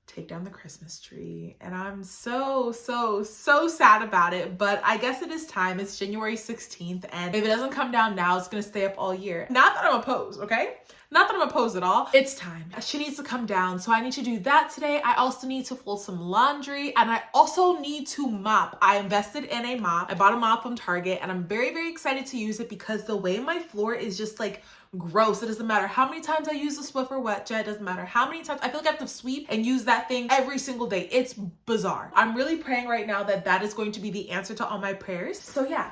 take down the Christmas tree, and I'm so sad about it, but I guess it is time. It's January 16th, and if it doesn't come down now, it's gonna stay up all year. Not that I'm opposed, okay? Not that I'm opposed at all. It's time. She needs to come down, so I need to do that today. I also need to fold some laundry, and I also need to mop. I invested in a mop. I bought a mop from Target, and I'm very excited to use it because the way my floor is just like gross. It doesn't matter how many times I use the Swiffer wet jet. It doesn't matter how many times. I feel like I have to sweep and use that thing every single day. It's bizarre. I'm really praying right now that that is going to be the answer to all my prayers. So yeah,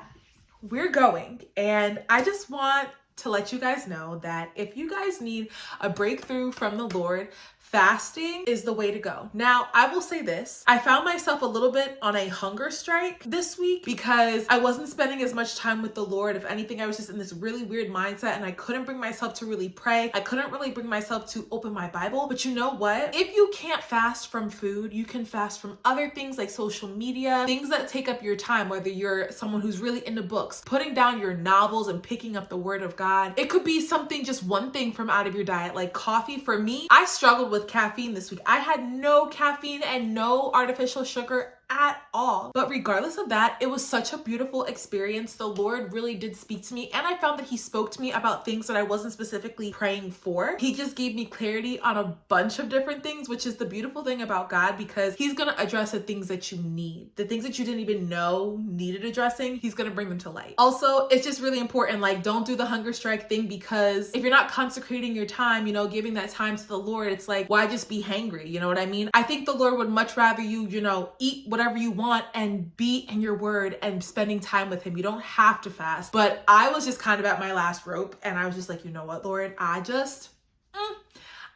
we're going, and I just want to let you guys know that if you guys need a breakthrough from the Lord, fasting is the way to go. Now, I will say this. I found myself a little bit on a hunger strike this week because I wasn't spending as much time with the Lord. If anything, I was just in this really weird mindset, and I couldn't bring myself to really pray. I couldn't really bring myself to open my Bible. But you know what? If you can't fast from food, you can fast from other things like social media, things that take up your time, whether you're someone who's really into books, putting down your novels and picking up the Word of God. It could be something, just one thing from out of your diet, like coffee. For me, I struggled with caffeine this week. I had no caffeine and no artificial sugar at all. But regardless of that, it was such a beautiful experience. The Lord really did speak to me, and I found that he spoke to me about things that I wasn't specifically praying for. He just gave me clarity on a bunch of different things, which is the beautiful thing about God, because he's going to address the things that you need. The things that you didn't even know needed addressing, he's going to bring them to light. Also, it's just really important, like, don't do the hunger strike thing, because if you're not consecrating your time, you know, giving that time to the Lord, it's like, why just be hangry? You know what I mean? I think the Lord would much rather you, you know, eat whatever you want and be in your word and spending time with him. You don't have to fast. But I was just kind of at my last rope, and I was just like, you know what, Lord, I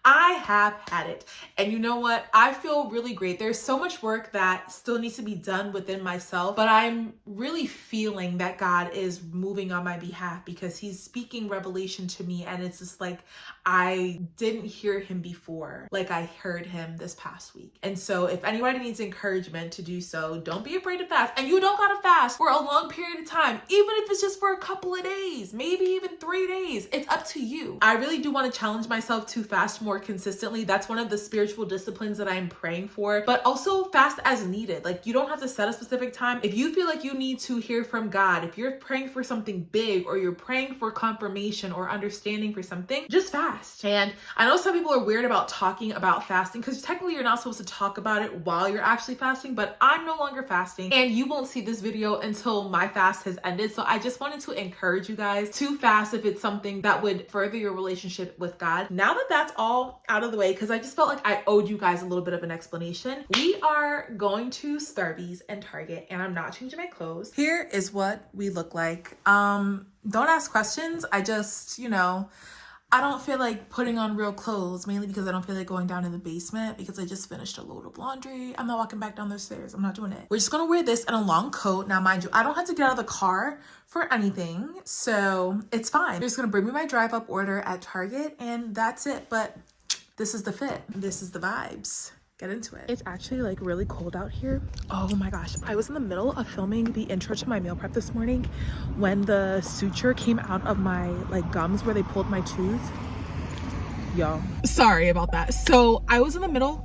I have had it. And you know what? I feel really great. There's so much work that still needs to be done within myself, but I'm really feeling that God is moving on my behalf because he's speaking revelation to me. And it's just like, I didn't hear him before, like I heard him this past week. And so if anybody needs encouragement to do so, don't be afraid to fast. And you don't gotta fast for a long period of time, even if it's just for a couple of days, maybe even 3 days. It's up to you. I really do want to challenge myself to fast more consistently. That's one of the spiritual disciplines that I'm praying for, but also fast as needed. Like, you don't have to set a specific time. If you feel like you need to hear from God, if you're praying for something big or you're praying for confirmation or understanding for something, just fast. And I know some people are weird about talking about fasting because technically you're not supposed to talk about it while you're actually fasting, but I'm no longer fasting and you won't see this video until my fast has ended. So I just wanted to encourage you guys to fast if it's something that would further your relationship with God. Now that that's all out of the way, because I just felt like I owed you guys a little bit of an explanation, we are going to Starbies and Target, and I'm not changing my clothes. Here is what we look like. Don't ask questions. I just, I don't feel like putting on real clothes, mainly because I don't feel like going down in the basement because I just finished a load of laundry. I'm not walking back down the stairs. I'm not doing it. We're just gonna wear this and a long coat. Now, mind you, I don't have to get out of the car for anything, so it's fine. They're just gonna bring me my drive up order at Target and that's it. But this is the fit. This is the vibes. Get into it. It's actually like really cold out here. Oh my gosh. I was in the middle of filming the intro to my meal prep this morning when the suture came out of my gums where they pulled my tooth. Y'all, sorry about that. So I was in the middle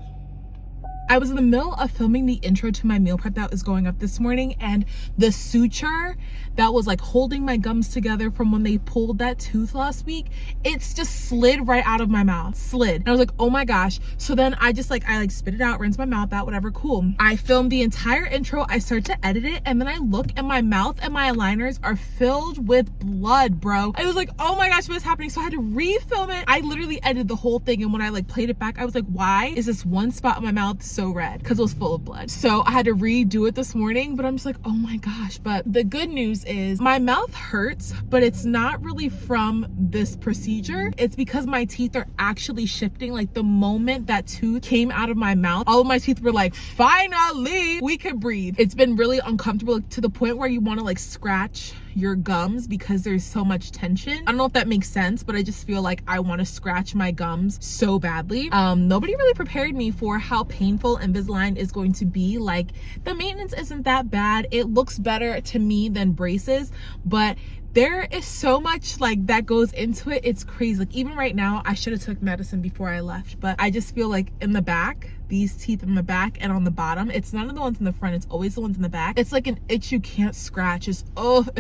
of filming the intro to my meal prep that was going up this morning, and the suture that was holding my gums together from when they pulled that tooth last week, it's just slid right out of my mouth. And I was like, oh my gosh. So then I just I spit it out, rinse my mouth out, whatever, cool. I filmed the entire intro, I start to edit it, and then I look and my mouth and my aligners are filled with blood, bro. I was like, oh my gosh, what's happening? So I had to refilm it. I literally edited the whole thing, and when I played it back, I was like, why is this one spot in my mouth so red? Because it was full of blood. So I had to redo it this morning, but I'm just like, oh my gosh. But the good news is my mouth hurts, but it's not really from this procedure. It's because my teeth are actually shifting. The moment that tooth came out of my mouth, all of my teeth were like, finally we could breathe. It's been really uncomfortable to the point where you want to scratch your gums because there's so much tension. I don't know if that makes sense, but I just feel like I want to scratch my gums so badly. Nobody really prepared me for how painful Invisalign is going to be. The maintenance isn't that bad. It looks better to me than braces, but there is so much that goes into it. It's crazy. Even right now, I should have took medicine before I left, but I just feel in the back, these teeth in the back and on the bottom, it's none of the ones in the front, it's always the ones in the back. It's like an itch you can't scratch. It's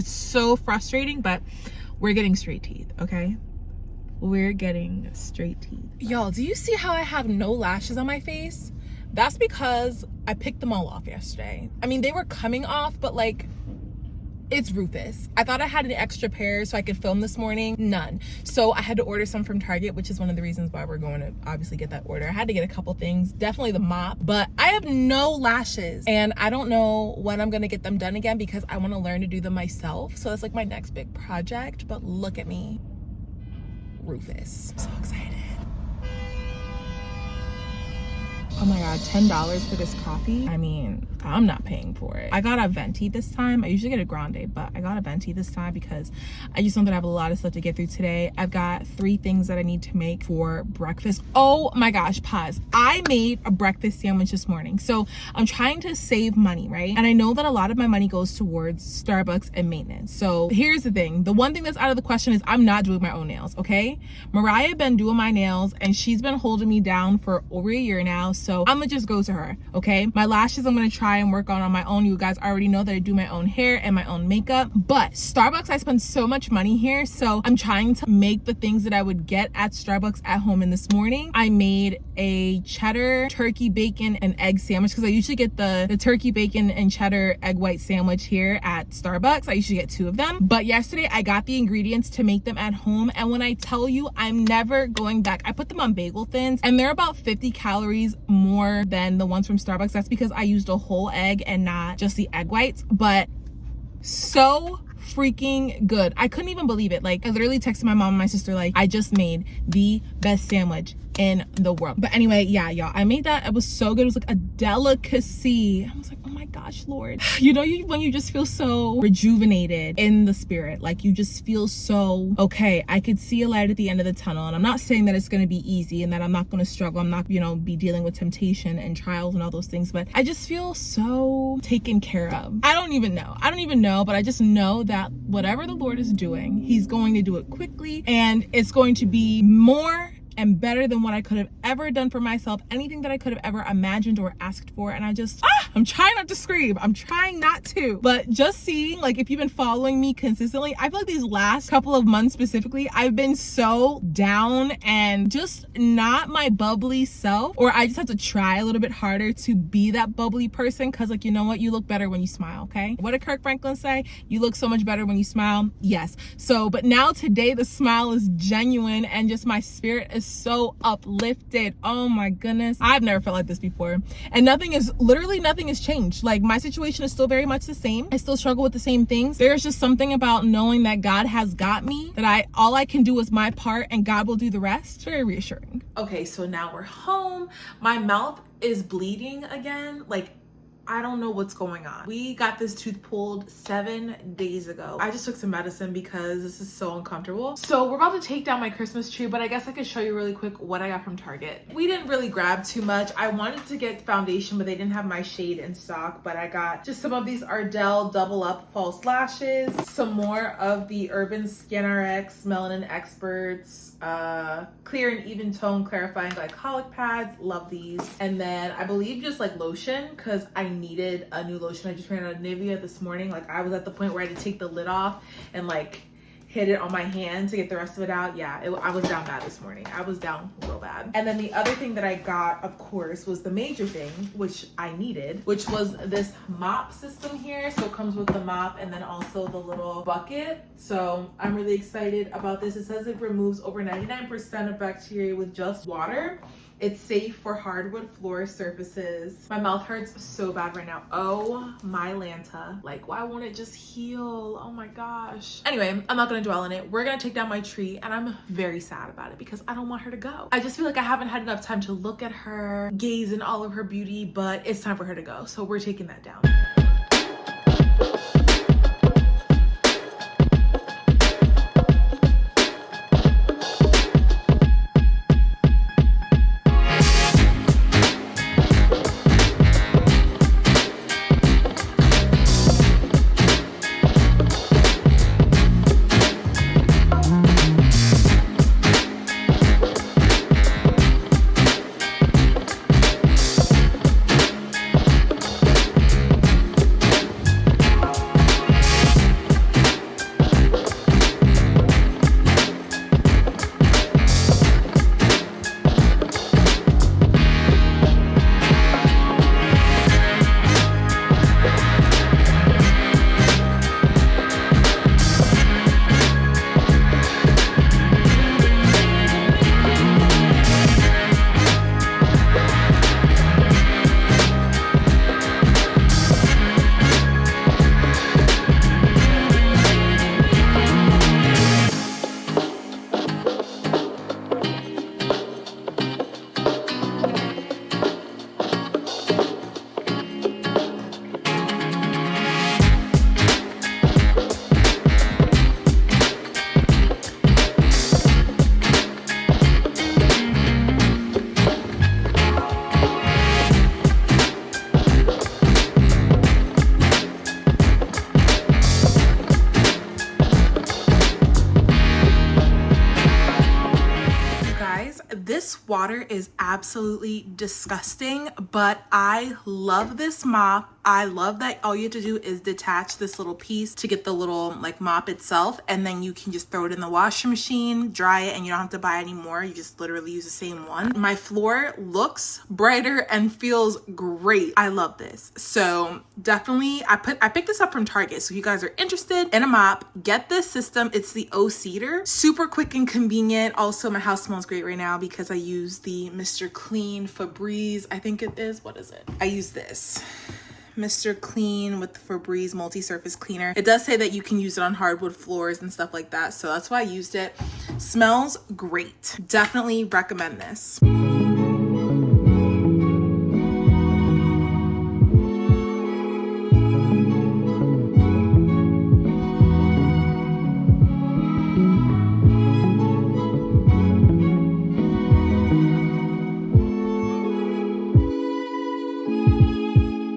so frustrating, but we're getting straight teeth, okay? We're getting straight teeth. Y'all, do you see how I have no lashes on my face? That's because I picked them all off yesterday. I mean, they were coming off, but it's Rufus. I thought I had an extra pair so I could film this morning. None. So I had to order some from Target, which is one of the reasons why we're going to obviously get that order. I had to get a couple things, definitely the mop, but I have no lashes and I don't know when I'm going to get them done again because I want to learn to do them myself. So that's my next big project, but look at me, Rufus. I'm so excited. Oh my God, $10 for this coffee? I mean, I'm not paying for it. I got a venti this time. I usually get a grande, but I got a venti this time because I just know that I have a lot of stuff to get through today. I've got 3 things that I need to make for breakfast. Oh my gosh, pause. I made a breakfast sandwich this morning. So I'm trying to save money, right? And I know that a lot of my money goes towards Starbucks and maintenance. So here's the thing. The one thing that's out of the question is I'm not doing my own nails, okay? Mariah been doing my nails and she's been holding me down for over a year now. So I'm gonna just go to her, okay? My lashes I'm gonna try and work on my own. You guys already know that I do my own hair and my own makeup, but Starbucks, I spend so much money here. So I'm trying to make the things that I would get at Starbucks at home. And this morning I made a cheddar, turkey, bacon, and egg sandwich because I usually get the turkey, bacon, and cheddar egg white sandwich here at Starbucks. I usually get 2 of them, but yesterday I got the ingredients to make them at home. And when I tell you, I'm never going back. I put them on bagel thins and they're about 50 calories more than the ones from Starbucks. That's because I used a whole egg and not just the egg whites, but so freaking good. I couldn't even believe it. I literally texted my mom and my sister I just made the best sandwich in the world. But anyway, yeah, y'all, I made that. It was so good. It was like a delicacy. I was like, oh my gosh, Lord. You know, when you just feel so rejuvenated in the spirit, like you just feel so, okay, I could see a light at the end of the tunnel. And I'm not saying that it's going to be easy and that I'm not going to struggle. I'm not, you know, be dealing with temptation and trials and all those things, but I just feel so taken care of. I don't even know, but I just know that whatever the Lord is doing, he's going to do it quickly, and it's going to be more and better than what I could have ever done for myself, anything that I could have ever imagined or asked for. And I just, I'm trying not to scream. I'm trying not to, but just seeing, like, if you've been following me consistently, I feel like these last couple of months specifically, I've been so down and just not my bubbly self, or I just have to try a little bit harder to be that bubbly person. Cause like, you know what? You look better when you smile. Okay. What did Kirk Franklin say? You look so much better when you smile. Yes. So, but now today the smile is genuine and just my spirit is so uplifted. Oh my goodness, I've never felt like this before, and nothing has changed. Like, my situation is still very much the same. I still struggle with the same things. There's just something about knowing that God has got me, that all I can do is my part and God will do the rest. It's very reassuring. Okay, so now we're home. My mouth is bleeding again. Like, I don't know what's going on. We got this tooth pulled 7 days ago. I just took some medicine because this is so uncomfortable. So we're about to take down my Christmas tree, but I guess I could show you really quick what I got from Target. We didn't really grab too much. I wanted to get foundation, but they didn't have my shade in stock, but I got just some of these Ardell double up false lashes, some more of the Urban Skin RX Melanin Experts clear and even tone clarifying glycolic pads. Love these. And then I believe just like lotion, because I needed a new lotion. I just ran out of Nivea this morning. Like, I was at the point where I had to take the lid off and like hit it on my hand to get the rest of it out. Yeah, I was down bad this morning. I was down real bad. And then the other thing that I got, of course, was the major thing, which I needed, which was this mop system here. So it comes with the mop and then also the little bucket. So I'm really excited about this. It says it removes over 99% of bacteria with just water. It's safe for hardwood floor surfaces. My mouth hurts so bad right now. Oh my Lanta. Like, why won't it just heal? Oh my gosh. Anyway, I'm not gonna dwell on it. We're gonna take down my tree, and I'm very sad about it because I don't want her to go. I just feel like I haven't had enough time to look at her, gaze in all of her beauty, but it's time for her to go. So we're taking that down. This water is absolutely disgusting, but I love this mop. I love that all you have to do is detach this little piece to get the little like mop itself, and then you can just throw it in the washing machine, dry it, and you don't have to buy any more. You just literally use the same one. My floor looks brighter and feels great. I love this. So definitely I picked this up from Target. So if you guys are interested in a mop, get this system. It's the O Cedar. Super quick and convenient. Also, my house smells great right now because I use the Mr. Clean Febreze. I think it is. What is it? I use this. Mr. Clean with the Febreze multi-surface cleaner. It does say that you can use it on hardwood floors and stuff like that, so that's why I used it. Smells great. Definitely recommend this.